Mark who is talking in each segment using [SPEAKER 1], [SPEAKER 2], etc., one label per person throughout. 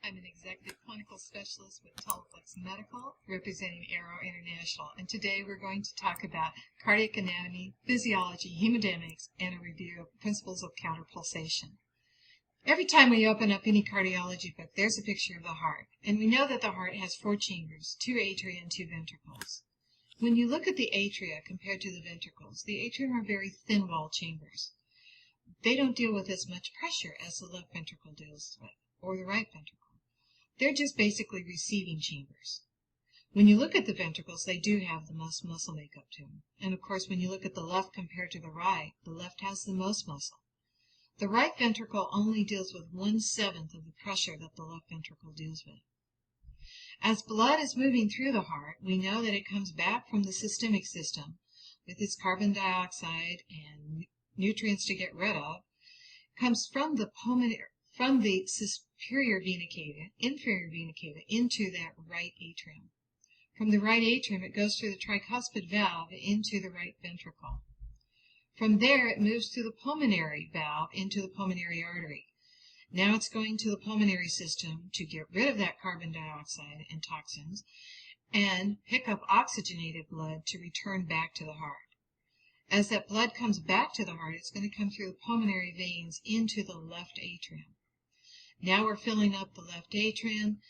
[SPEAKER 1] I'm an executive clinical specialist with Teleflex Medical, representing Aero International, and today we're going to talk about cardiac anatomy, physiology, hemodynamics, and a review of principles of counterpulsation. Every time we open up any cardiology book, there's a picture of the heart, and we know that the heart has 4 chambers, 2 atria and 2 ventricles. When you look at the atria compared to the ventricles, the atria are very thin-walled chambers. They don't deal with as much pressure as the left ventricle deals with, or the right ventricle. They're just basically receiving chambers. When you look at the ventricles, they do have the most muscle makeup to them. And of course, when you look at the left compared to the right, the left has the most muscle. The right ventricle only deals with 1/7 of the pressure that the left ventricle deals with. As blood is moving through the heart, we know that it comes back from the systemic system with its carbon dioxide and nutrients to get rid of, comes from the superior vena cava, inferior vena cava, into that right atrium. From the right atrium, it goes through the tricuspid valve into the right ventricle. From there, it moves through the pulmonary valve into the pulmonary artery. Now it's going to the pulmonary system to get rid of that carbon dioxide and toxins and pick up oxygenated blood to return back to the heart. As that blood comes back to the heart, it's going to come through the pulmonary veins into the left atrium. Now we're filling up the left atrium.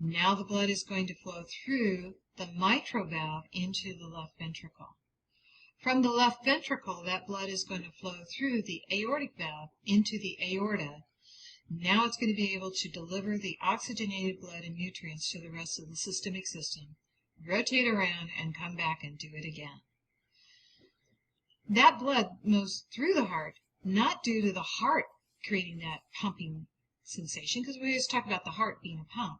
[SPEAKER 1] Now the blood is going to flow through the mitral valve into the left ventricle. From the left ventricle, that blood is going to flow through the aortic valve into the aorta. Now it's going to be able to deliver the oxygenated blood and nutrients to the rest of the systemic system, rotate around, and come back and do it again. That blood moves through the heart, not due to the heart creating that pumping sensation, because we always talk about the heart being a pump,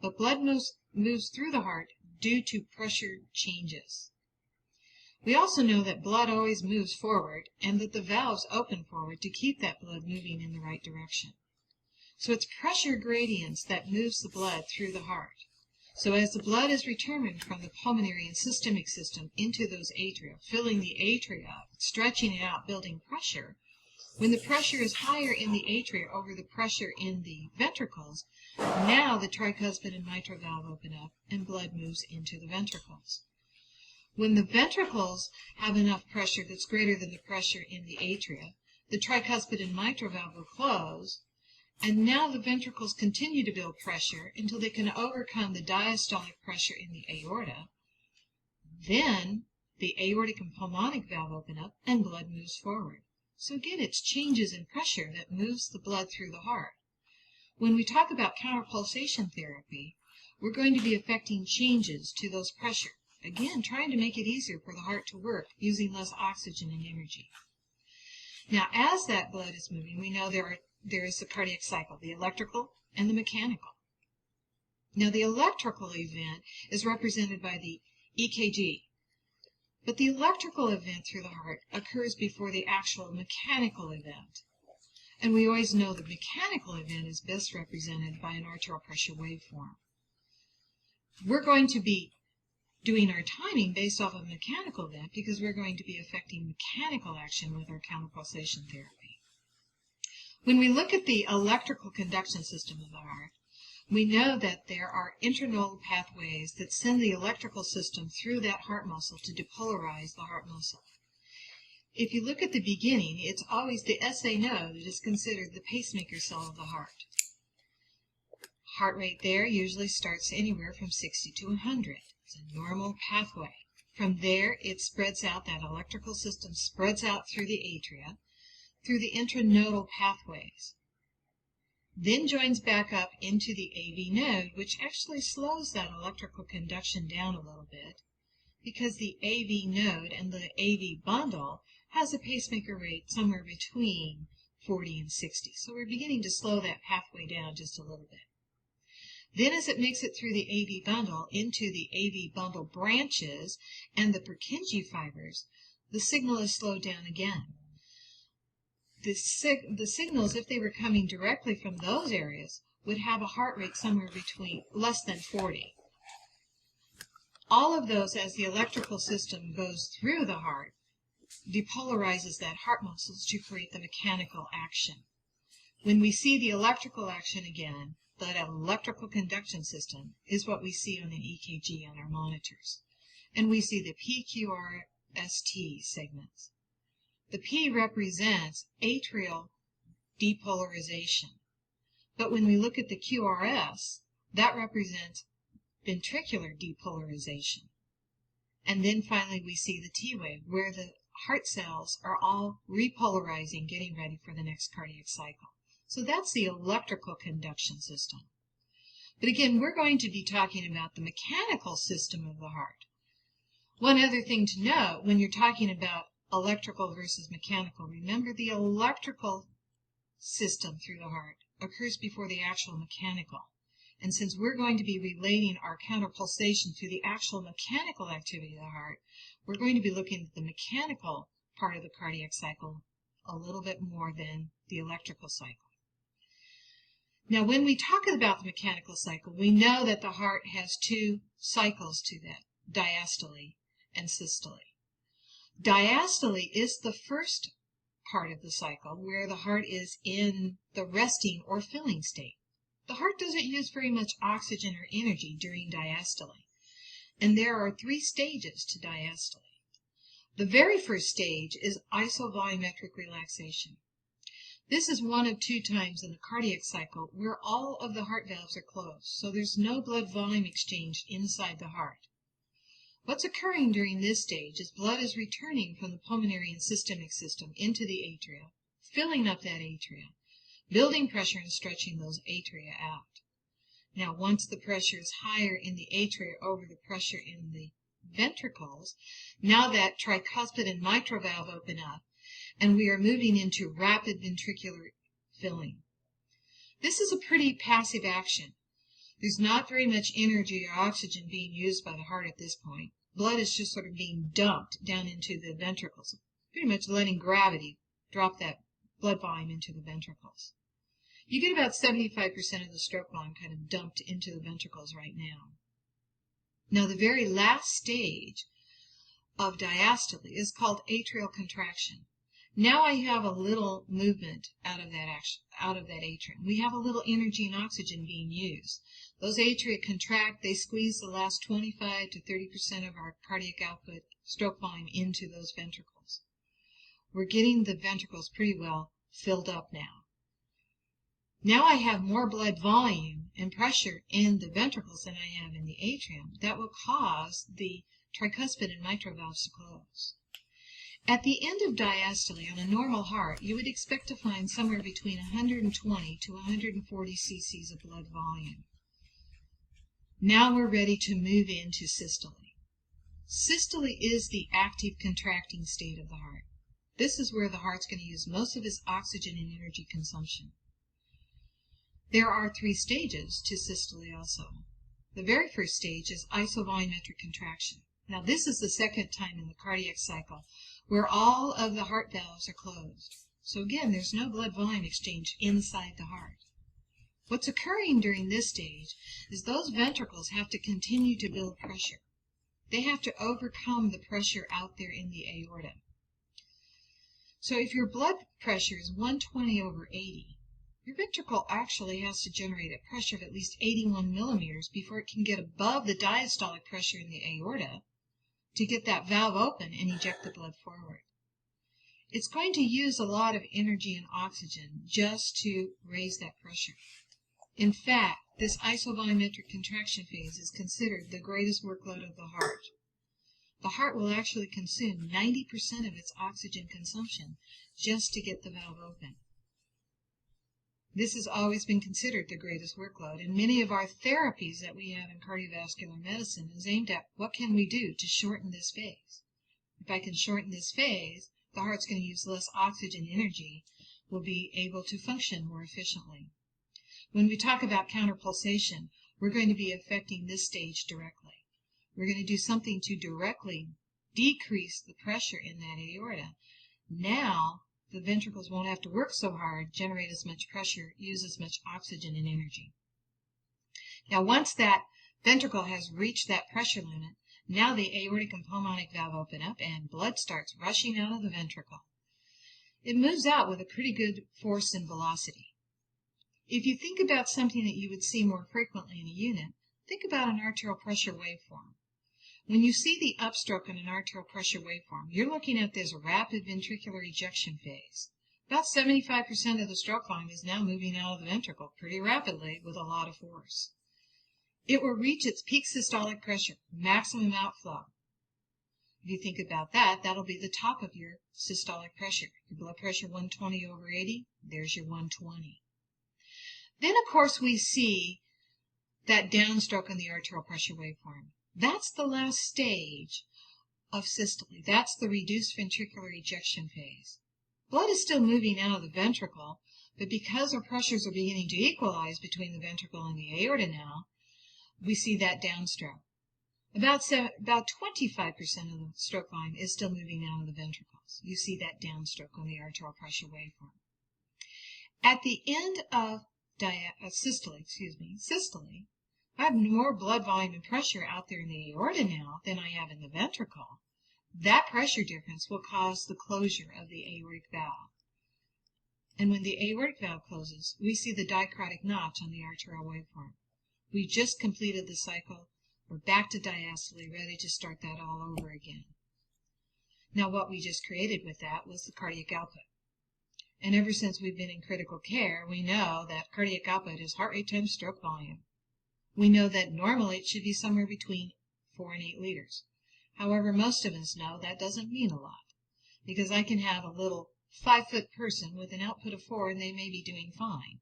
[SPEAKER 1] but blood moves through the heart due to pressure changes. We also know that blood always moves forward and that the valves open forward to keep that blood moving in the right direction. So it's pressure gradients that moves the blood through the heart. So as the blood is returning from the pulmonary and systemic system into those atria, filling the atria up, stretching it out, building pressure, when the pressure is higher in the atria over the pressure in the ventricles, now the tricuspid and mitral valve open up and blood moves into the ventricles. When the ventricles have enough pressure that's greater than the pressure in the atria, the tricuspid and mitral valve will close, and now the ventricles continue to build pressure until they can overcome the diastolic pressure in the aorta. Then the aortic and pulmonic valve open up and blood moves forward. So again, it's changes in pressure that moves the blood through the heart. When we talk about counterpulsation therapy, we're going to be affecting changes to those pressure. Again, trying to make it easier for the heart to work using less oxygen and energy. Now, as that blood is moving, we know there is the cardiac cycle, the electrical and the mechanical. Now, the electrical event is represented by the EKG, but the electrical event through the heart occurs before the actual mechanical event. And we always know the mechanical event is best represented by an arterial pressure waveform. We're going to be doing our timing based off of a mechanical event because we're going to be affecting mechanical action with our counterpulsation therapy. When we look at the electrical conduction system of the heart, we know that there are intranodal pathways that send the electrical system through that heart muscle to depolarize the heart muscle. If you look at the beginning, it's always the SA node that is considered the pacemaker cell of the heart. Heart rate there usually starts anywhere from 60 to 100. It's a normal pathway. From there, it spreads out, that electrical system spreads out through the atria, through the intranodal pathways. Then joins back up into the AV node, which actually slows that electrical conduction down a little bit because the AV node and the AV bundle has a pacemaker rate somewhere between 40 and 60. So we're beginning to slow that pathway down just a little bit. Then as it makes it through the AV bundle into the AV bundle branches and the Purkinje fibers, the signal is slowed down again. The signals, if they were coming directly from those areas, would have a heart rate somewhere between less than 40. All of those, as the electrical system goes through the heart, depolarizes that heart muscles to create the mechanical action. When we see the electrical action again, that electrical conduction system is what we see on an EKG on our monitors. And we see the PQRST segments. The P represents atrial depolarization. But when we look at the QRS, that represents ventricular depolarization. And then finally we see the T wave, where the heart cells are all repolarizing, getting ready for the next cardiac cycle. So that's the electrical conduction system. But again, we're going to be talking about the mechanical system of the heart. One other thing to note when you're talking about electrical versus mechanical, remember the electrical system through the heart occurs before the actual mechanical. And since we're going to be relating our counterpulsation to the actual mechanical activity of the heart, we're going to be looking at the mechanical part of the cardiac cycle a little bit more than the electrical cycle. Now, when we talk about the mechanical cycle, we know that the heart has two cycles to that, diastole and systole. Diastole is the first part of the cycle where the heart is in the resting or filling state. The heart doesn't use very much oxygen or energy during diastole, and there are 3 stages to diastole. The very first stage is isovolumetric relaxation. This is one of 2 times in the cardiac cycle where all of the heart valves are closed, so there's no blood volume exchange inside the heart. What's occurring during this stage is blood is returning from the pulmonary and systemic system into the atria, filling up that atria, building pressure and stretching those atria out. Now, once the pressure is higher in the atria over the pressure in the ventricles, now that tricuspid and mitral valve open up, and we are moving into rapid ventricular filling. This is a pretty passive action. There's not very much energy or oxygen being used by the heart at this point. Blood is just sort of being dumped down into the ventricles, pretty much letting gravity drop that blood volume into the ventricles. You get about 75% of the stroke volume kind of dumped into the ventricles right now. Now, the very last stage of diastole is called atrial contraction. Now I have a little movement out of that atrium. We have a little energy and oxygen being used. Those atria contract, they squeeze the last 25 to 30% of our cardiac output stroke volume into those ventricles. We're getting the ventricles pretty well filled up now. Now I have more blood volume and pressure in the ventricles than I have in the atrium. That will cause the tricuspid and mitral valves to close. At the end of diastole on a normal heart, you would expect to find somewhere between 120 to 140 cc's of blood volume. Now we're ready to move into systole. Systole is the active contracting state of the heart. This is where the heart's going to use most of its oxygen and energy consumption. There are 3 stages to systole also. The very first stage is isovolumetric contraction. Now this is the second time in the cardiac cycle where all of the heart valves are closed. So again, there's no blood volume exchange inside the heart. What's occurring during this stage is those ventricles have to continue to build pressure. They have to overcome the pressure out there in the aorta. So if your blood pressure is 120 over 80, your ventricle actually has to generate a pressure of at least 81 millimeters before it can get above the diastolic pressure in the aorta to get that valve open and eject the blood forward. It's going to use a lot of energy and oxygen just to raise that pressure. In fact, this isovolumetric contraction phase is considered the greatest workload of the heart. The heart will actually consume 90% of its oxygen consumption just to get the valve open. This has always been considered the greatest workload, and many of our therapies that we have in cardiovascular medicine is aimed at what can we do to shorten this phase. If I can shorten this phase, the heart's going to use less oxygen energy, will be able to function more efficiently. When we talk about counterpulsation, we're going to be affecting this stage directly. We're going to do something to directly decrease the pressure in that aorta. Now, the ventricles won't have to work so hard, generate as much pressure, use as much oxygen and energy. Now, once that ventricle has reached that pressure limit, now the aortic and pulmonic valve open up and blood starts rushing out of the ventricle. It moves out with a pretty good force and velocity. If you think about something that you would see more frequently in a unit, think about an arterial pressure waveform. When you see the upstroke in an arterial pressure waveform, you're looking at this rapid ventricular ejection phase. About 75% of the stroke volume is now moving out of the ventricle pretty rapidly with a lot of force. It will reach its peak systolic pressure, maximum outflow. If you think about that, that'll be the top of your systolic pressure. Your blood pressure 120/80, there's your 120. Then, of course, we see that downstroke in the arterial pressure waveform. That's the last stage of systole. That's the reduced ventricular ejection phase. Blood is still moving out of the ventricle, but because our pressures are beginning to equalize between the ventricle and the aorta now, we see that downstroke. About 25% of the stroke volume is still moving out of the ventricles. You see that downstroke on the arterial pressure waveform. At the end of systole, I have more blood volume and pressure out there in the aorta now than I have in the ventricle. That pressure difference will cause the closure of the aortic valve. And when the aortic valve closes, we see the dicrotic notch on the arterial waveform. We just completed the cycle. We're back to diastole, ready to start that all over again. Now, what we just created with that was the cardiac output. And ever since we've been in critical care, we know that cardiac output is heart rate times stroke volume. We know that normally it should be somewhere between 4 and 8 liters. However, most of us know that doesn't mean a lot, because I can have a little 5-foot person with an output of 4 and they may be doing fine.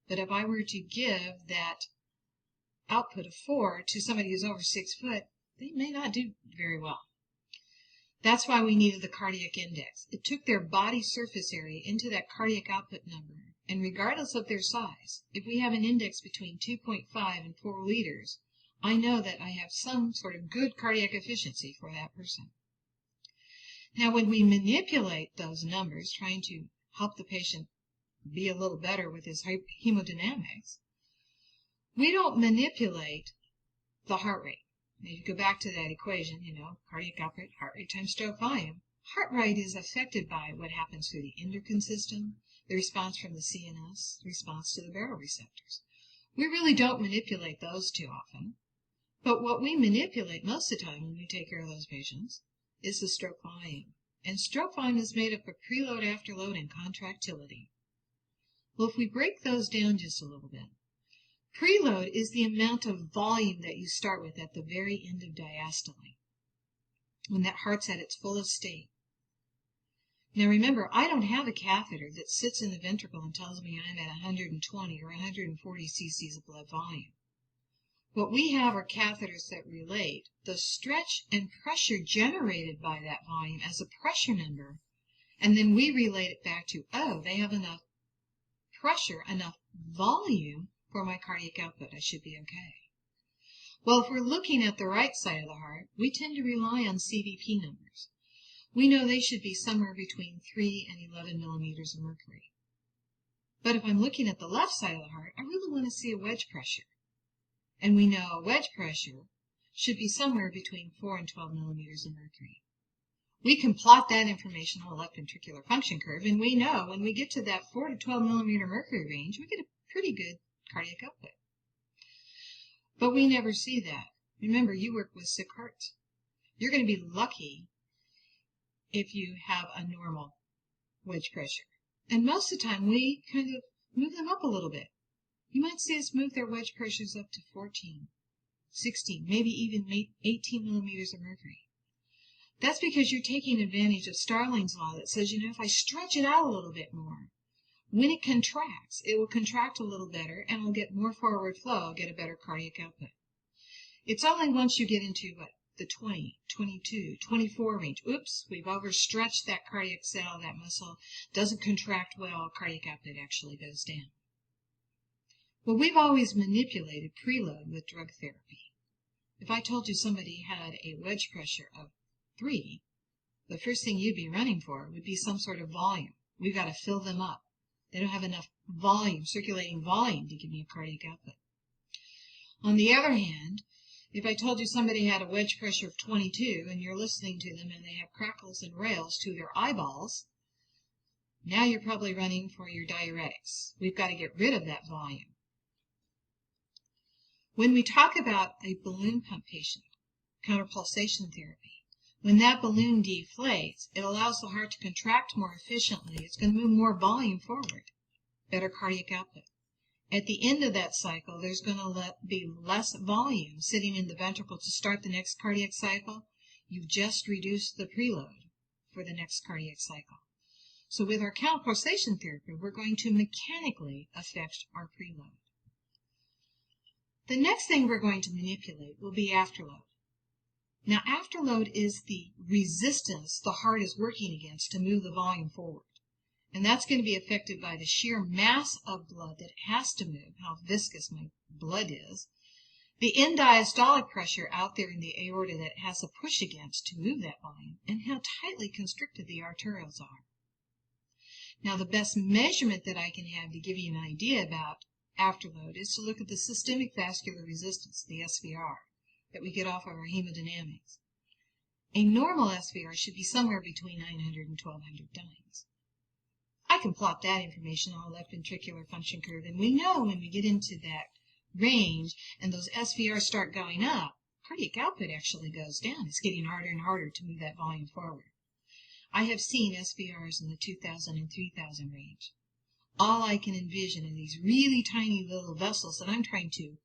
[SPEAKER 1] But if I were to give that output of 4 to somebody who's over 6 foot, they may not do very well. That's why we needed the cardiac index. It took their body surface area into that cardiac output number, and regardless of their size, if we have an index between 2.5 and 4 liters, I know that I have some sort of good cardiac efficiency for that person. Now, when we manipulate those numbers, trying to help the patient be a little better with his hemodynamics, we don't manipulate the heart rate. Now, if you go back to that equation, cardiac output, heart rate times stroke volume. Heart rate is affected by what happens through the endocrine system, the response from the CNS, the response to the baroreceptors. We really don't manipulate those too often. But what we manipulate most of the time when we take care of those patients is the stroke volume. And stroke volume is made up of preload, afterload, and contractility. Well, if we break those down just a little bit, preload is the amount of volume that you start with at the very end of diastole, when that heart's at its fullest state. Now remember, I don't have a catheter that sits in the ventricle and tells me I'm at 120 or 140 cc's of blood volume. What we have are catheters that relate the stretch and pressure generated by that volume as a pressure number, and then we relate it back to, they have enough pressure, enough volume for my cardiac output. I should be okay. Well, if we're looking at the right side of the heart, we tend to rely on CVP numbers. We know they should be somewhere between 3 and 11 millimeters of mercury. But if I'm looking at the left side of the heart, I really want to see a wedge pressure. And we know a wedge pressure should be somewhere between 4 and 12 millimeters of mercury. We can plot that information on the left ventricular function curve, and we know when we get to that 4 to 12 millimeter mercury range, we get a pretty good cardiac output. But we never see that. Remember, you work with sick hearts. You're going to be lucky if you have a normal wedge pressure. And most of the time, we kind of move them up a little bit. You might see us move their wedge pressures up to 14, 16, maybe even 18 millimeters of mercury. That's because you're taking advantage of Starling's law that says, if I stretch it out a little bit more, when it contracts, it will contract a little better and I'll get more forward flow, I'll get a better cardiac output. It's only once you get into the 20, 22, 24 range. Oops, we've overstretched that cardiac cell, that muscle doesn't contract well, cardiac output actually goes down. Well, we've always manipulated preload with drug therapy. If I told you somebody had a wedge pressure of 3, the first thing you'd be running for would be some sort of volume. We've got to fill them up. They don't have enough volume, circulating volume, to give me a cardiac output. On the other hand, if I told you somebody had a wedge pressure of 22 and you're listening to them and they have crackles and rails to their eyeballs, Now you're probably running for your diuretics. We've got to get rid of that volume. When we talk about a balloon pump patient, counterpulsation therapy, when that balloon deflates, it allows the heart to contract more efficiently. It's going to move more volume forward, better cardiac output. At the end of that cycle, there's going to be less volume sitting in the ventricle to start the next cardiac cycle. You've just reduced the preload for the next cardiac cycle. So with our counterpulsation therapy, we're going to mechanically affect our preload. The next thing we're going to manipulate will be afterload. Now, afterload is the resistance the heart is working against to move the volume forward. And that's going to be affected by the sheer mass of blood that it has to move, how viscous my blood is, the end diastolic pressure out there in the aorta that it has to push against to move that volume, and how tightly constricted the arterioles are. Now, the best measurement that I can have to give you an idea about afterload is to look at the systemic vascular resistance, the SVR, that we get off of our hemodynamics. A normal SVR should be somewhere between 900 and 1200 dynes. I can plot that information on a left ventricular function curve, and we know when we get into that range and those SVRs start going up, cardiac output actually goes down. It's getting harder and harder to move that volume forward. I have seen SVRs in the 2,000 and 3,000 range. All I can envision are these really tiny little vessels that I'm trying to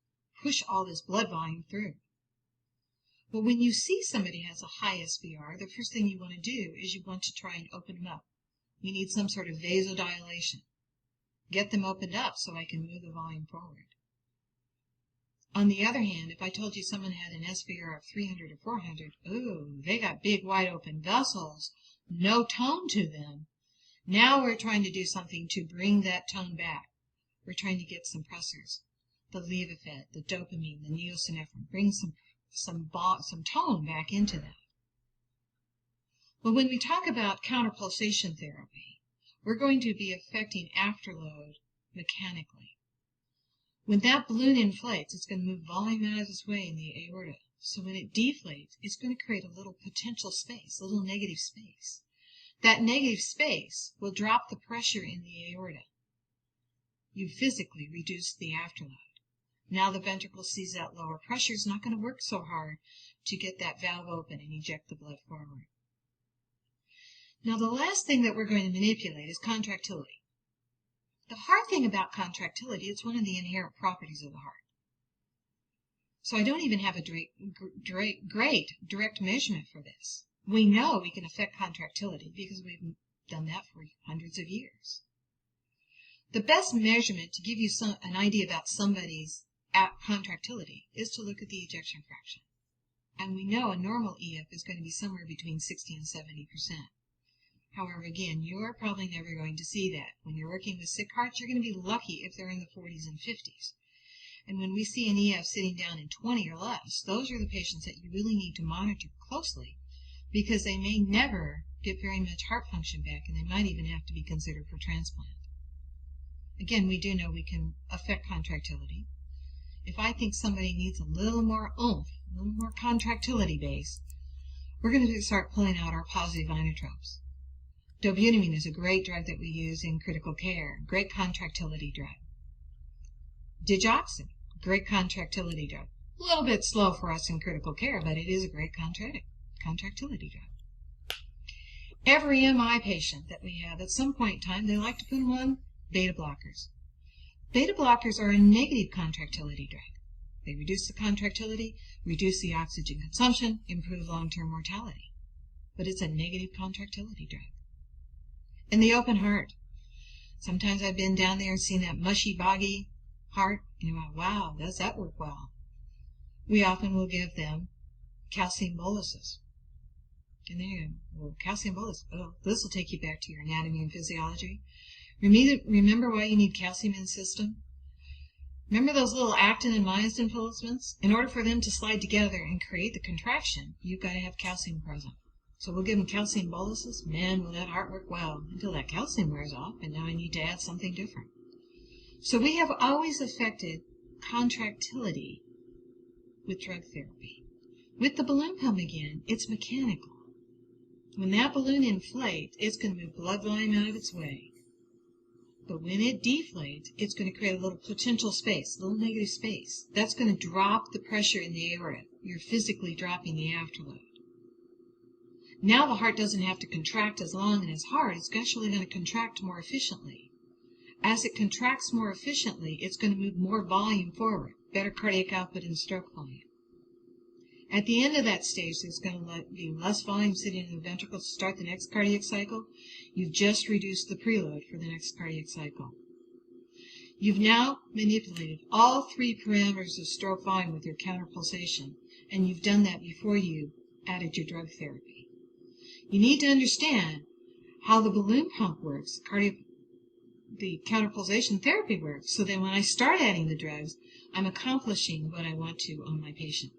[SPEAKER 1] push all this blood volume through. Well, when you see somebody has a high SVR, the first thing you want to do is you want to try and open them up. You need some sort of vasodilation. Get them opened up so I can move the volume forward. On the other hand, if I told you someone had an SVR of 300 or 400, ooh, they got big wide open vessels, no tone to them. Now we're trying to do something to bring that tone back. We're trying to get some pressors, the levophed, the dopamine, the neosynephrine, bring some tone back into that. Well, when we talk about counterpulsation therapy, we're going to be affecting afterload mechanically. When that balloon inflates, it's going to move volume out of its way in the aorta. So when it deflates, it's going to create a little potential space, a little negative space. That negative space will drop the pressure in the aorta. You physically reduce the afterload. Now the ventricle sees that lower pressure is not going to work so hard to get that valve open and eject the blood forward. Now the last thing that we're going to manipulate is contractility. The hard thing about contractility, it's one of the inherent properties of the heart. So I don't even have a great direct measurement for this. We know we can affect contractility because we've done that for hundreds of years. The best measurement to give you an idea about somebody's contractility is to look at the ejection fraction. And we know a normal EF is going to be somewhere between 60 and 70%. However, again, you are probably never going to see that. When you're working with sick hearts, you're going to be lucky if they're in the 40s and 50s. And when we see an EF sitting down in 20 or less, those are the patients that you really need to monitor closely because they may never get very much heart function back, and they might even have to be considered for transplant. Again, we do know we can affect contractility. If I think somebody needs a little more oomph, a little more contractility base, we're going to start pulling out our positive inotropes. Dobutamine is a great drug that we use in critical care, great contractility drug. Digoxin, great contractility drug. A little bit slow for us in critical care, but it is a great contractility drug. Every MI patient that we have, at some point in time, they like to put them on beta blockers. Beta blockers are a negative contractility drug. They reduce the contractility, reduce the oxygen consumption, improve long-term mortality. But it's a negative contractility drug. In the open heart, sometimes I've been down there and seen that mushy, boggy heart, and you're like, wow, does that work well? We often will give them calcium boluses. And there you go, well, calcium bolus, oh, this will take you back to your anatomy and physiology. Remember why you need calcium in the system? Remember those little actin and myosin filaments? In order for them to slide together and create the contraction, you've got to have calcium present. So we'll give them calcium boluses. Man, will that heart work well until that calcium wears off, and now I need to add something different. So we have always affected contractility with drug therapy. With the balloon pump again, it's mechanical. When that balloon inflates, it's going to move blood volume out of its way. But when it deflates, it's going to create a little potential space, a little negative space. That's going to drop the pressure in the aorta. You're physically dropping the afterload. Now the heart doesn't have to contract as long and as hard. It's actually going to contract more efficiently. As it contracts more efficiently, it's going to move more volume forward, better cardiac output and stroke volume. At the end of that stage, there's going to be less volume sitting in the ventricle to start the next cardiac cycle. You've just reduced the preload for the next cardiac cycle. You've now manipulated all three parameters of stroke volume with your counterpulsation, and you've done that before you added your drug therapy. You need to understand how the balloon pump works, the counterpulsation therapy works, so that when I start adding the drugs, I'm accomplishing what I want to on my patient.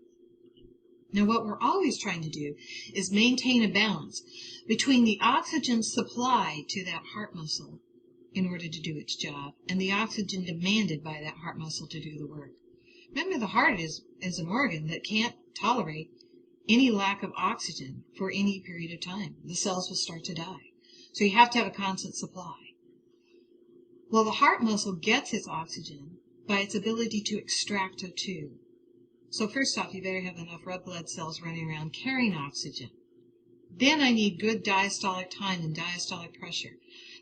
[SPEAKER 1] Now, what we're always trying to do is maintain a balance between the oxygen supply to that heart muscle in order to do its job and the oxygen demanded by that heart muscle to do the work. Remember, the heart is an organ that can't tolerate any lack of oxygen for any period of time. The cells will start to die. So you have to have a constant supply. Well, the heart muscle gets its oxygen by its ability to extract O2. So first off, you better have enough red blood cells running around carrying oxygen. Then I need good diastolic time and diastolic pressure.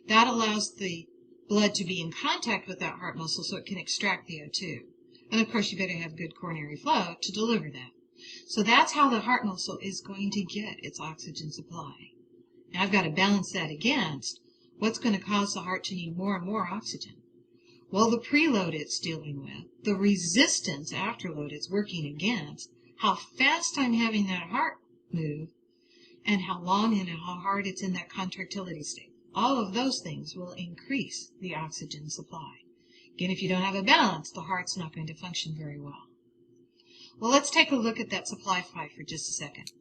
[SPEAKER 1] That allows the blood to be in contact with that heart muscle so it can extract the O2. And of course, you better have good coronary flow to deliver that. So that's how the heart muscle is going to get its oxygen supply. Now I've got to balance that against what's going to cause the heart to need more and more oxygen. Well, the preload it's dealing with, the resistance afterload it's working against, how fast I'm having that heart move, and how long and how hard it's in that contractility state. All of those things will increase the oxygen supply. Again, if you don't have a balance, the heart's not going to function very well. Well, let's take a look at that supply pipe for just a second.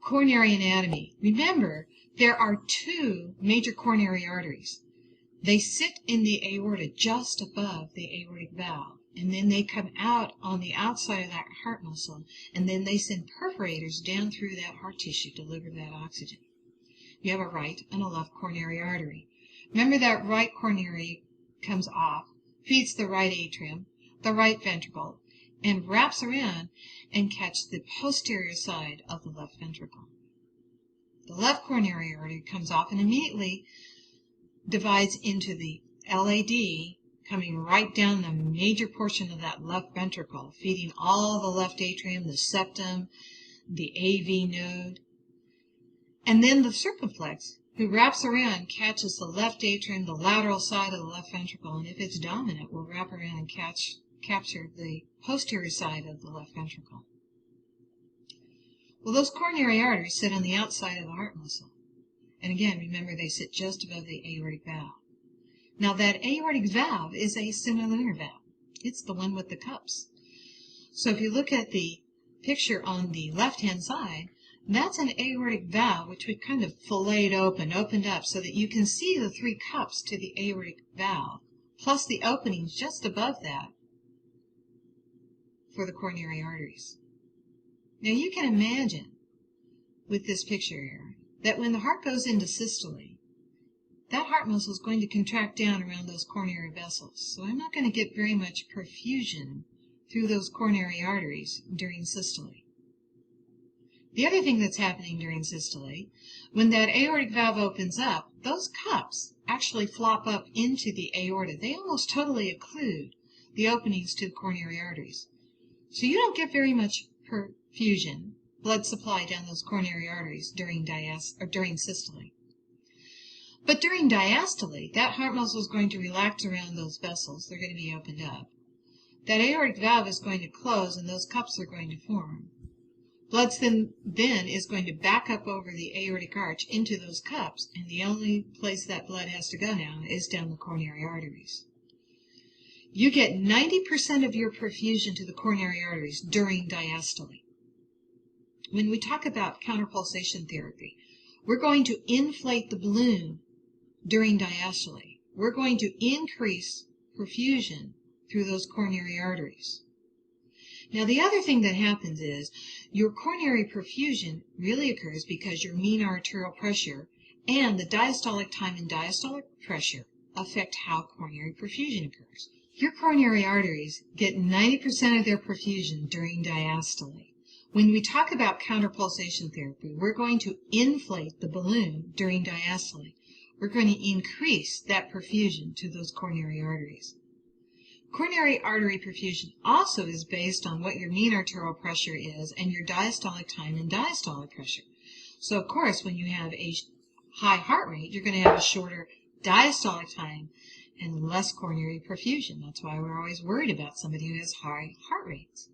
[SPEAKER 1] Coronary anatomy. Remember, there are two major coronary arteries. They sit in the aorta just above the aortic valve, and then they come out on the outside of that heart muscle, and then they send perforators down through that heart tissue to deliver that oxygen. You have a right and a left coronary artery. Remember that right coronary comes off, feeds the right atrium, the right ventricle, and wraps around and catches the posterior side of the left ventricle. The left coronary artery comes off and immediately divides into the LAD, coming right down the major portion of that left ventricle, feeding all the left atrium, the septum, the AV node. And then the circumflex, who wraps around, catches the left atrium, the lateral side of the left ventricle, and if it's dominant, will wrap around and capture the posterior side of the left ventricle. Well, those coronary arteries sit on the outside of the heart muscle. And again, remember, they sit just above the aortic valve. Now, that aortic valve is a semilunar valve. It's the one with the cups. So if you look at the picture on the left-hand side, that's an aortic valve which we kind of filleted opened up so that you can see the three cups to the aortic valve, plus the openings just above that for the coronary arteries. Now, you can imagine with this picture here that when the heart goes into systole, that heart muscle is going to contract down around those coronary vessels. So I'm not going to get very much perfusion through those coronary arteries during systole. The other thing that's happening during systole, when that aortic valve opens up, those cups actually flop up into the aorta. They almost totally occlude the openings to the coronary arteries. So you don't get very much perfusion, blood supply down those coronary arteries during systole. But during diastole, that heart muscle is going to relax around those vessels. They're going to be opened up. That aortic valve is going to close, and those cups are going to form. Blood then is going to back up over the aortic arch into those cups, and the only place that blood has to go now is down the coronary arteries. You get 90% of your perfusion to the coronary arteries during diastole. When we talk about counterpulsation therapy, we're going to inflate the balloon during diastole. We're going to increase perfusion through those coronary arteries. Now, the other thing that happens is your coronary perfusion really occurs because your mean arterial pressure and the diastolic time and diastolic pressure affect how coronary perfusion occurs. Your coronary arteries get 90% of their perfusion during diastole. When we talk about counterpulsation therapy, we're going to inflate the balloon during diastole. We're going to increase that perfusion to those coronary arteries. Coronary artery perfusion also is based on what your mean arterial pressure is and your diastolic time and diastolic pressure. So, of course, when you have a high heart rate, you're going to have a shorter diastolic time and less coronary perfusion. That's why we're always worried about somebody who has high heart rates.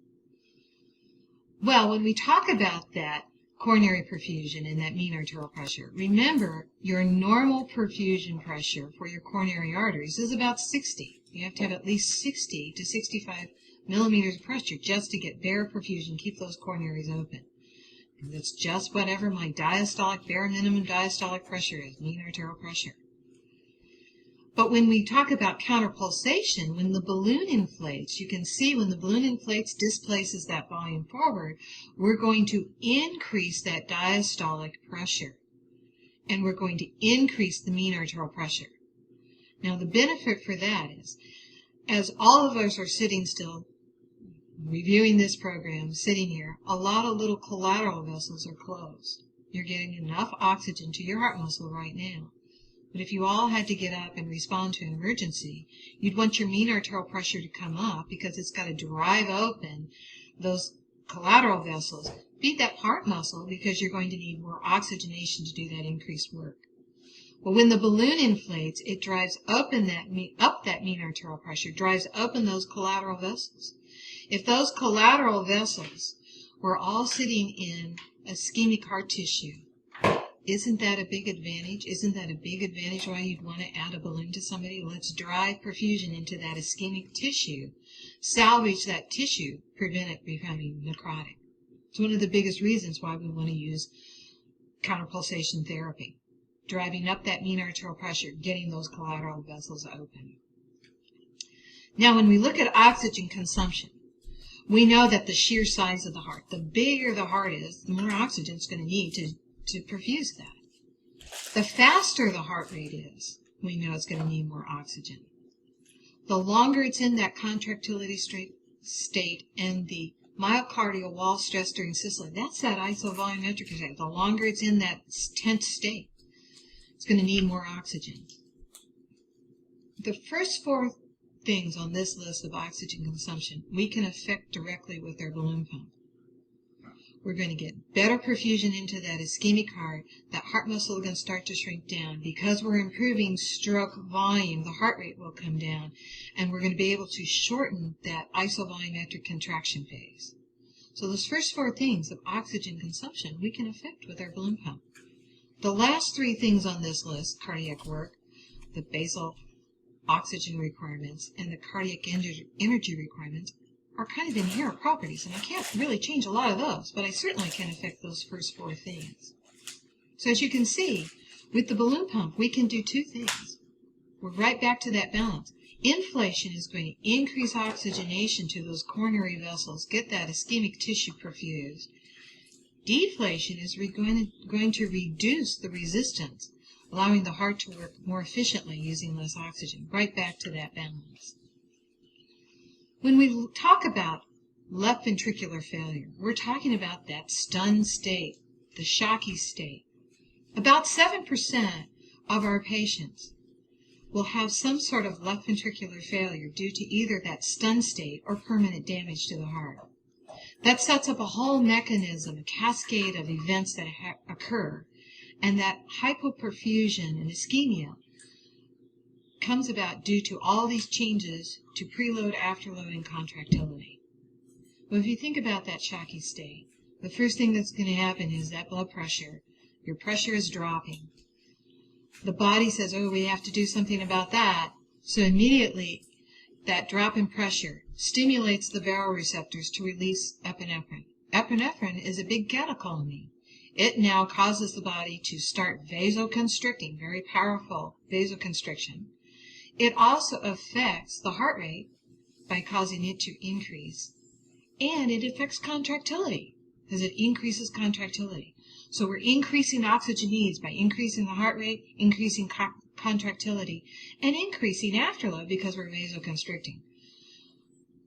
[SPEAKER 1] Well, when we talk about that coronary perfusion and that mean arterial pressure, remember your normal perfusion pressure for your coronary arteries is about 60. You have to have at least 60 to 65 millimeters of pressure just to get bare perfusion, keep those coronaries open. And that's just whatever my diastolic, bare minimum diastolic pressure is, mean arterial pressure. But when we talk about counterpulsation, when the balloon inflates, you can see when the balloon inflates, displaces that volume forward, we're going to increase that diastolic pressure. And we're going to increase the mean arterial pressure. Now, the benefit for that is, as all of us are sitting still, reviewing this program, sitting here, a lot of little collateral vessels are closed. You're getting enough oxygen to your heart muscle right now. But if you all had to get up and respond to an emergency, you'd want your mean arterial pressure to come up because it's got to drive open those collateral vessels, feed that heart muscle because you're going to need more oxygenation to do that increased work. Well, when the balloon inflates, it drives open that mean arterial pressure, drives open those collateral vessels. If those collateral vessels were all sitting in ischemic heart tissue, isn't that a big advantage? Isn't that a big advantage why you'd want to add a balloon to somebody? Let's drive perfusion into that ischemic tissue, salvage that tissue, prevent it becoming necrotic. It's one of the biggest reasons why we want to use counterpulsation therapy, driving up that mean arterial pressure, getting those collateral vessels open. Now, when we look at oxygen consumption, we know that the sheer size of the heart, the bigger the heart is, the more oxygen it's going to need to perfuse that. The faster the heart rate is, we know it's going to need more oxygen. The longer it's in that contractility state and the myocardial wall stress during systole, that's that isovolumetric contraction. The longer it's in that tense state, it's going to need more oxygen. The first four things on this list of oxygen consumption we can affect directly with our balloon pump. We're going to get better perfusion into that ischemic heart. That heart muscle is going to start to shrink down. Because we're improving stroke volume, the heart rate will come down, and we're going to be able to shorten that isovolumetric contraction phase. So those first four things of oxygen consumption we can affect with our balloon pump. The last three things on this list, cardiac work, the basal oxygen requirements, and the cardiac energy requirements, are kind of inherent properties, and I can't really change a lot of those, but I certainly can affect those first four things. So as you can see, with the balloon pump, we can do two things. We're right back to that balance. Inflation is going to increase oxygenation to those coronary vessels, get that ischemic tissue perfused. Deflation is going to reduce the resistance, allowing the heart to work more efficiently using less oxygen. Right back to that balance. When we talk about left ventricular failure, we're talking about that stunned state, the shocky state. About 7% of our patients will have some sort of left ventricular failure due to either that stunned state or permanent damage to the heart. That sets up a whole mechanism, a cascade of events that occur, and that hypoperfusion and ischemia comes about due to all these changes to preload, afterload, and contractility. Well, if you think about that shocky state, the first thing that's going to happen is that blood pressure, your pressure is dropping. The body says, oh, we have to do something about that. So immediately, that drop in pressure stimulates the baroreceptors to release epinephrine. Epinephrine is a big catecholamine. It now causes the body to start vasoconstricting, very powerful vasoconstriction. It also affects the heart rate by causing it to increase. and it affects contractility because it increases contractility. So we're increasing oxygen needs by increasing the heart rate, increasing contractility, and increasing afterload because we're vasoconstricting.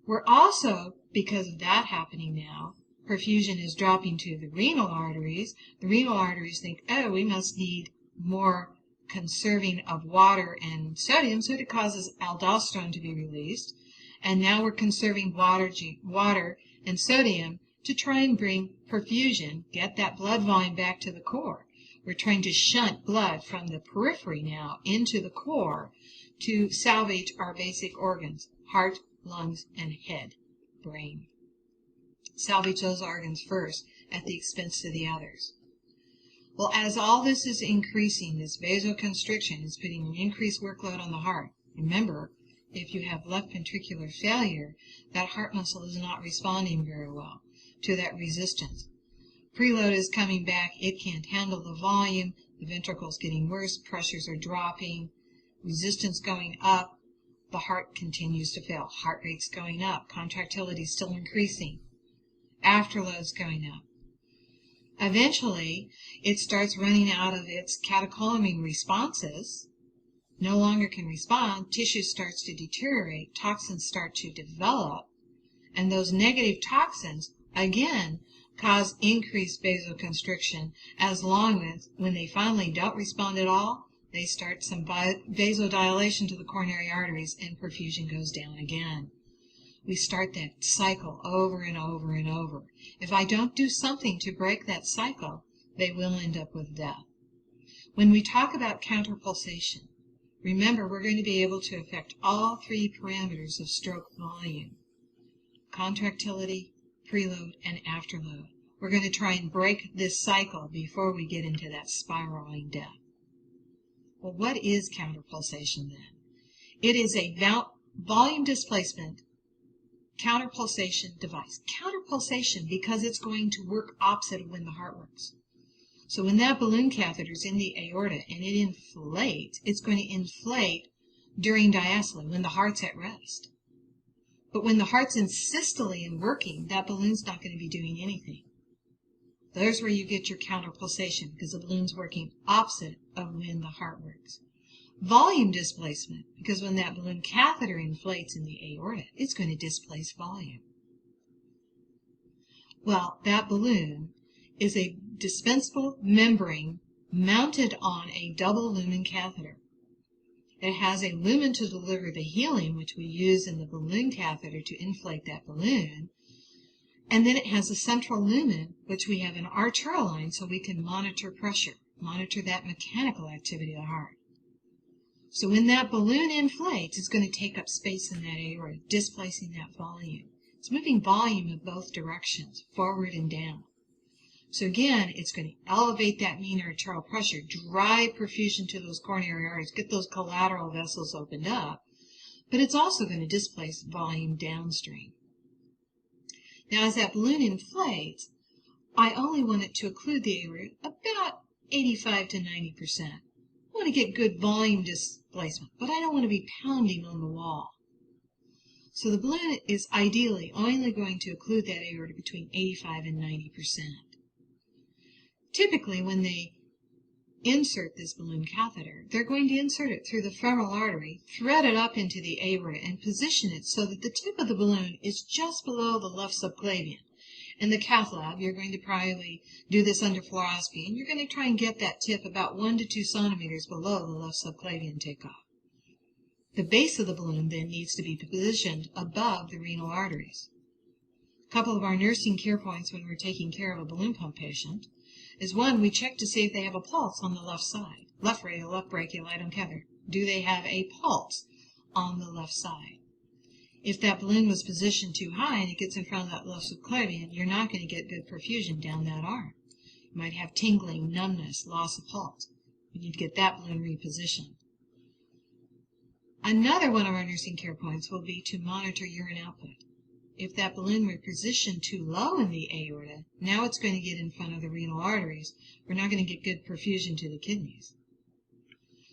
[SPEAKER 1] We're also, because of that happening now, perfusion is dropping to the renal arteries. The renal arteries think, oh, we must need more conserving of water and sodium, so it causes aldosterone to be released. And now we're conserving water and sodium to try and bring perfusion, get that blood volume back to the core. We're trying to shunt blood from the periphery now into the core to salvage our basic organs, heart, lungs, and head, brain. Salvage those organs first at the expense of the others. Well, as all this is increasing, this vasoconstriction is putting an increased workload on the heart. Remember, if you have left ventricular failure, that heart muscle is not responding very well to that resistance. Preload is coming back. It can't handle the volume. The ventricle's getting worse. Pressures are dropping. Resistance going up. The heart continues to fail. Heart rate's going up. Contractility is still increasing. Afterload's going up. Eventually, it starts running out of its catecholamine responses, no longer can respond, tissue starts to deteriorate, toxins start to develop, and those negative toxins, again, cause increased vasoconstriction, as long as, when they finally don't respond at all, they start some vasodilation to the coronary arteries and perfusion goes down again. We start that cycle over and over and over. If I don't do something to break that cycle, they will end up with death. When we talk about counterpulsation, remember we're going to be able to affect all three parameters of stroke volume: contractility, preload, and afterload. We're going to try and break this cycle before we get into that spiraling death. Well, what is counterpulsation then? It is a volume displacement counterpulsation device. Counterpulsation because it's going to work opposite of when the heart works. So when that balloon catheter is in the aorta and it inflates, it's going to inflate during diastole when the heart's at rest. But when the heart's in systole and working, that balloon's not going to be doing anything. There's where you get your counterpulsation, because the balloon's working opposite of when the heart works. Volume displacement, because when that balloon catheter inflates in the aorta, it's going to displace volume. Well, that balloon is a dispensable membrane mounted on a double lumen catheter. It has a lumen to deliver the helium, which we use in the balloon catheter to inflate that balloon. And then it has a central lumen, which we have an arterial line so we can monitor pressure, monitor that mechanical activity of the heart. So when that balloon inflates, it's going to take up space in that aorta, displacing that volume. It's moving volume in both directions, forward and down. So again, it's going to elevate that mean arterial pressure, drive perfusion to those coronary arteries, get those collateral vessels opened up, but it's also going to displace volume downstream. Now, as that balloon inflates, I only want it to occlude the aorta about 85 to 90%. I want to get good volume displacement, but I don't want to be pounding on the wall. So the balloon is ideally only going to occlude that aorta between 85 and 90%. Typically, when they insert this balloon catheter, they're going to insert it through the femoral artery, thread it up into the aorta, and position it so that the tip of the balloon is just below the left subclavian. In the cath lab, you're going to probably do this under fluoroscopy, and you're going to try and get that tip about 1 to 2 centimeters below the left subclavian takeoff. The base of the balloon then needs to be positioned above the renal arteries. A couple of our nursing care points when we're taking care of a balloon pump patient is, one, we check to see if they have a pulse on the left side. Left radial, left brachial, I don't care. Do they have a pulse on the left side? If that balloon was positioned too high and it gets in front of that left subclavian, you're not going to get good perfusion down that arm. You might have tingling, numbness, loss of pulse. You need to get that balloon repositioned. Another one of our nursing care points will be to monitor urine output. If that balloon were positioned too low in the aorta, now it's going to get in front of the renal arteries. We're not going to get good perfusion to the kidneys.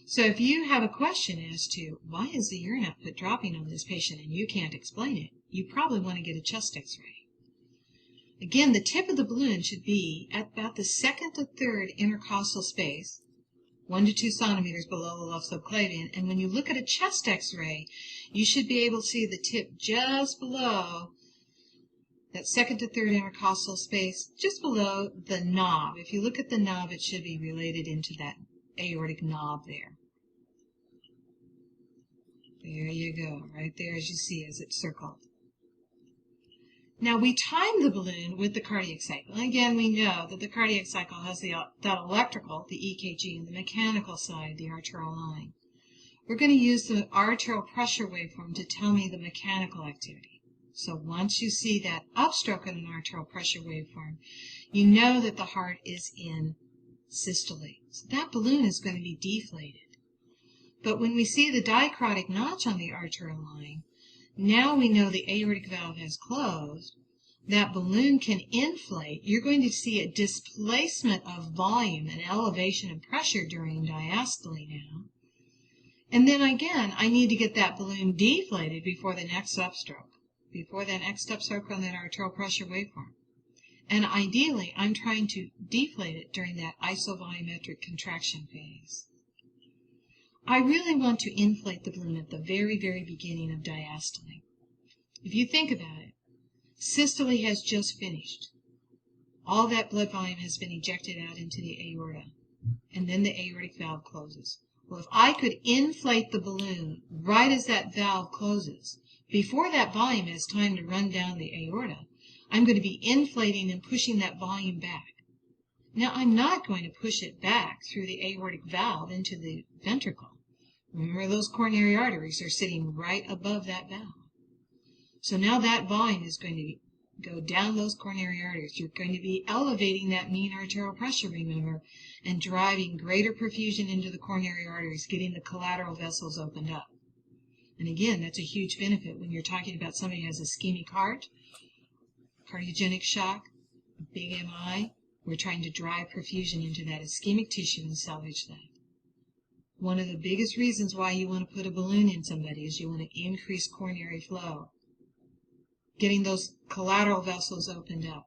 [SPEAKER 1] So if you have a question as to why is the urine output dropping on this patient and you can't explain it, you probably want to get a chest x-ray. Again, the tip of the balloon should be at about the second to third intercostal space, 1 to 2 centimeters below the left subclavian. And when you look at a chest x-ray, you should be able to see the tip just below that second to third intercostal space, just below the knob. If you look at the knob, it should be related into that aortic knob there. There you go, right there as you see as it's circled. Now we time the balloon with the cardiac cycle. And again, we know that the cardiac cycle has that electrical, the EKG, and the mechanical side, the arterial line. We're going to use the arterial pressure waveform to tell me the mechanical activity. So once you see that upstroke in an arterial pressure waveform, you know that the heart is in systole. So that balloon is going to be deflated. But when we see the dicrotic notch on the arterial line, now we know the aortic valve has closed. That balloon can inflate. You're going to see a displacement of volume and elevation and pressure during diastole now. And then again, I need to get that balloon deflated before the next upstroke, before that next upstroke on that arterial pressure waveform. And ideally, I'm trying to deflate it during that isovolumetric contraction phase. I really want to inflate the balloon at the very, very beginning of diastole. If you think about it, systole has just finished. All that blood volume has been ejected out into the aorta, and then the aortic valve closes. Well, if I could inflate the balloon right as that valve closes, before that volume has time to run down the aorta, I'm going to be inflating and pushing that volume back. Now, I'm not going to push it back through the aortic valve into the ventricle. Remember, those coronary arteries are sitting right above that valve. So now that volume is going to go down those coronary arteries. You're going to be elevating that mean arterial pressure, remember, and driving greater perfusion into the coronary arteries, getting the collateral vessels opened up. And again, that's a huge benefit when you're talking about somebody who has ischemic heart, cardiogenic shock, big MI. We're trying to drive perfusion into that ischemic tissue and salvage that. One of the biggest reasons why you want to put a balloon in somebody is you want to increase coronary flow, getting those collateral vessels opened up.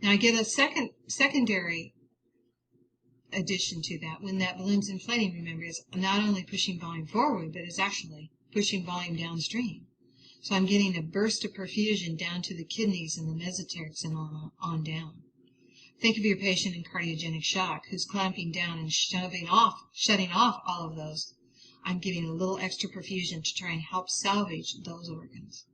[SPEAKER 1] Now I get a secondary addition to that. When that balloon's inflating, remember, it's not only pushing volume forward, but it's actually pushing volume downstream. So I'm getting a burst of perfusion down to the kidneys and the mesenterics and on down. Think of your patient in cardiogenic shock who's clamping down and shutting off all of those. I'm giving a little extra perfusion to try and help salvage those organs.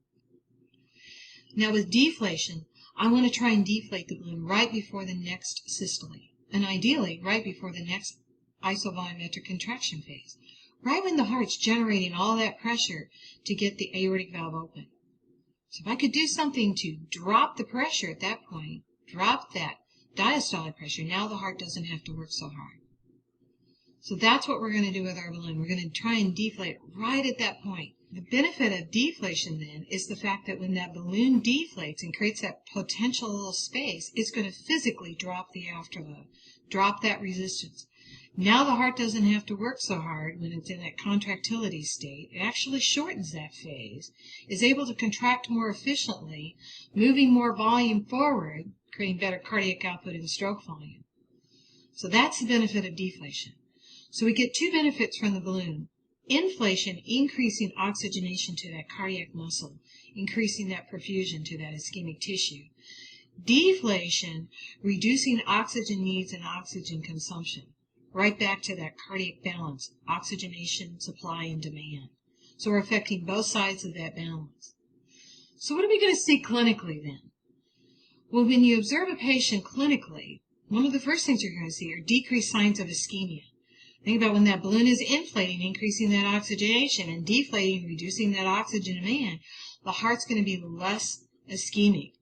[SPEAKER 1] Now with deflation, I want to try and deflate the balloon right before the next systole, and ideally right before the next isovolumetric contraction phase, right when the heart's generating all that pressure to get the aortic valve open. So if I could do something to drop the pressure at that point, drop that diastolic pressure, now the heart doesn't have to work so hard. So that's what we're going to do with our balloon. We're going to try and deflate right at that point. The benefit of deflation then is the fact that when that balloon deflates and creates that potential little space, it's going to physically drop the afterload, drop that resistance. Now the heart doesn't have to work so hard when it's in that contractility state. It actually shortens that phase, is able to contract more efficiently, moving more volume forward, creating better cardiac output and stroke volume. So that's the benefit of deflation. So we get two benefits from the balloon. Inflation, increasing oxygenation to that cardiac muscle, increasing that perfusion to that ischemic tissue. Deflation, reducing oxygen needs and oxygen consumption. Right back to that cardiac balance, oxygenation, supply, and demand. So we're affecting both sides of that balance. So what are we going to see clinically then? Well, when you observe a patient clinically, one of the first things you're going to see are decreased signs of ischemia. Think about when that balloon is inflating, increasing that oxygenation, and deflating, reducing that oxygen demand, the heart's going to be less ischemic.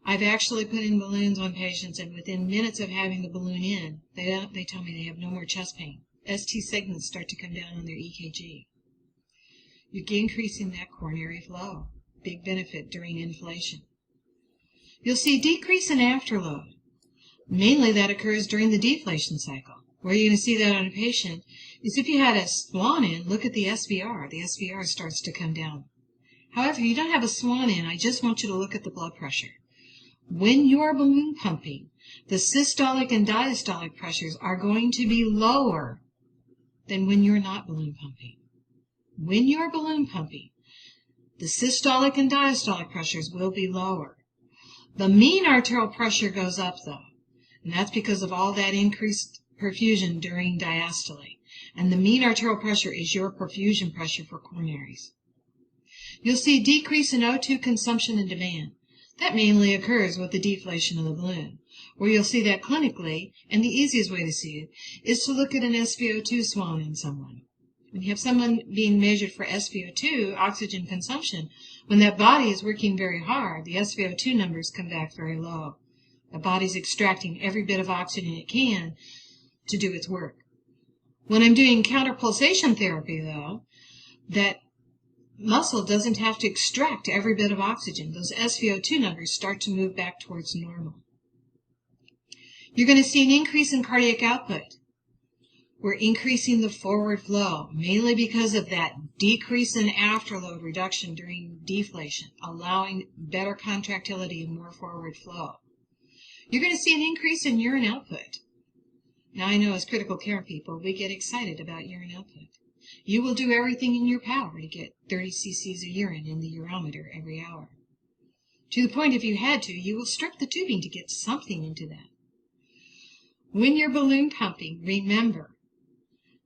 [SPEAKER 1] I've actually put in balloons on patients, and within minutes of having the balloon in, they tell me they have no more chest pain. ST segments start to come down on their EKG. You're increasing that coronary flow. Big benefit during inflation. You'll see a decrease in afterload. Mainly that occurs during the deflation cycle. Where you're going to see that on a patient is if you had a swan in, look at the SVR. The SVR starts to come down. However, you don't have a swan in. I just want you to look at the blood pressure. When you're balloon pumping, the systolic and diastolic pressures are going to be lower than when you're not balloon pumping. When you're balloon pumping, the systolic and diastolic pressures will be lower. The mean arterial pressure goes up, though, and that's because of all that increased perfusion during diastole. And the mean arterial pressure is your perfusion pressure for coronaries. You'll see a decrease in O2 consumption and demand. That mainly occurs with the deflation of the balloon. Where you'll see that clinically, and the easiest way to see it, is to look at an SpO2 swan in someone. When you have someone being measured for SpO2, oxygen consumption, when that body is working very hard, the SpO2 numbers come back very low. The body's extracting every bit of oxygen it can to do its work. When I'm doing counterpulsation therapy, though, that muscle doesn't have to extract every bit of oxygen. Those SpO2 numbers start to move back towards normal. You're going to see an increase in cardiac output. We're increasing the forward flow, mainly because of that decrease in afterload reduction during deflation, allowing better contractility and more forward flow. You're going to see an increase in urine output. Now, I know as critical care people, we get excited about urine output. You will do everything in your power to get 30 cc's of urine in the urometer every hour. To the point, if you had to, you will strip the tubing to get something into that. When you're balloon pumping, remember,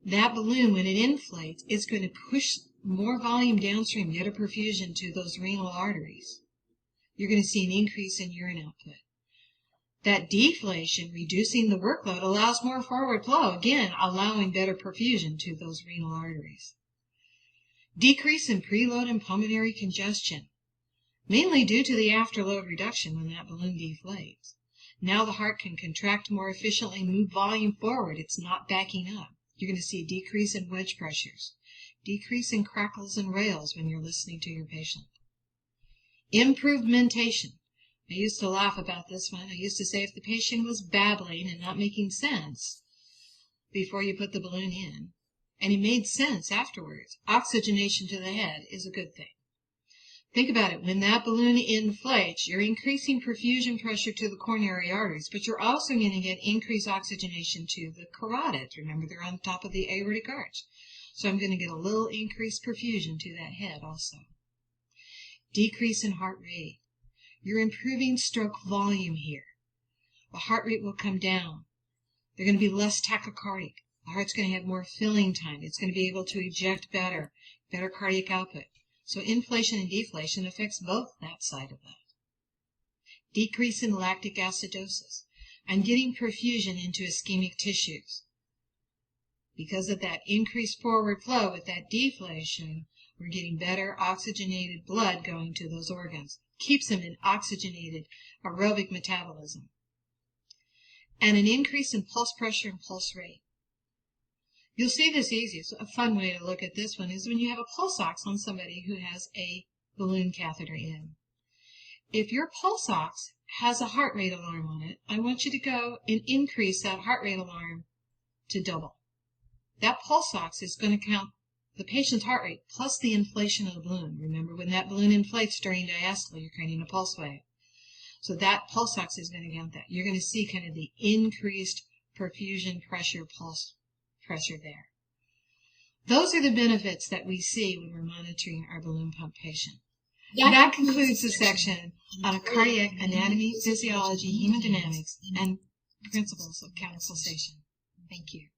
[SPEAKER 1] that balloon, when it inflates, it's going to push more volume downstream, get a perfusion to those renal arteries. You're going to see an increase in urine output. That deflation, reducing the workload, allows more forward flow, again, allowing better perfusion to those renal arteries. Decrease in preload and pulmonary congestion, mainly due to the afterload reduction when that balloon deflates. Now the heart can contract more efficiently, move volume forward. It's not backing up. You're going to see a decrease in wedge pressures, decrease in crackles and rails when you're listening to your patient. Improved mentation. I used to laugh about this one. I used to say if the patient was babbling and not making sense before you put the balloon in, and he made sense afterwards, oxygenation to the head is a good thing. Think about it. When that balloon inflates, you're increasing perfusion pressure to the coronary arteries, but you're also going to get increased oxygenation to the carotids. Remember, they're on top of the aortic arch. So I'm going to get a little increased perfusion to that head also. Decrease in heart rate. You're improving stroke volume here. The heart rate will come down. They're going to be less tachycardic. The heart's going to have more filling time. It's going to be able to eject better cardiac output. So inflation and deflation affects both that side of that. Decrease in lactic acidosis. I'm getting perfusion into ischemic tissues. Because of that increased forward flow with that deflation, we're getting better oxygenated blood going to those organs. Keeps them in oxygenated aerobic metabolism. And an increase in pulse pressure and pulse rate. You'll see this easiest. A fun way to look at this one is when you have a pulse ox on somebody who has a balloon catheter in. If your pulse ox has a heart rate alarm on it, I want you to go and increase that heart rate alarm to double. That pulse ox is going to count the patient's heart rate plus the inflation of the balloon. Remember, when that balloon inflates during diastole, you're creating a pulse wave. So that pulse ox is going to count that. You're going to see kind of the increased perfusion pressure, pulse pressure there. Those are the benefits that we see when we're monitoring our balloon pump patient. That concludes the section on cardiac anatomy, physiology, hemodynamics, and principles of counterpulsation. Thank you.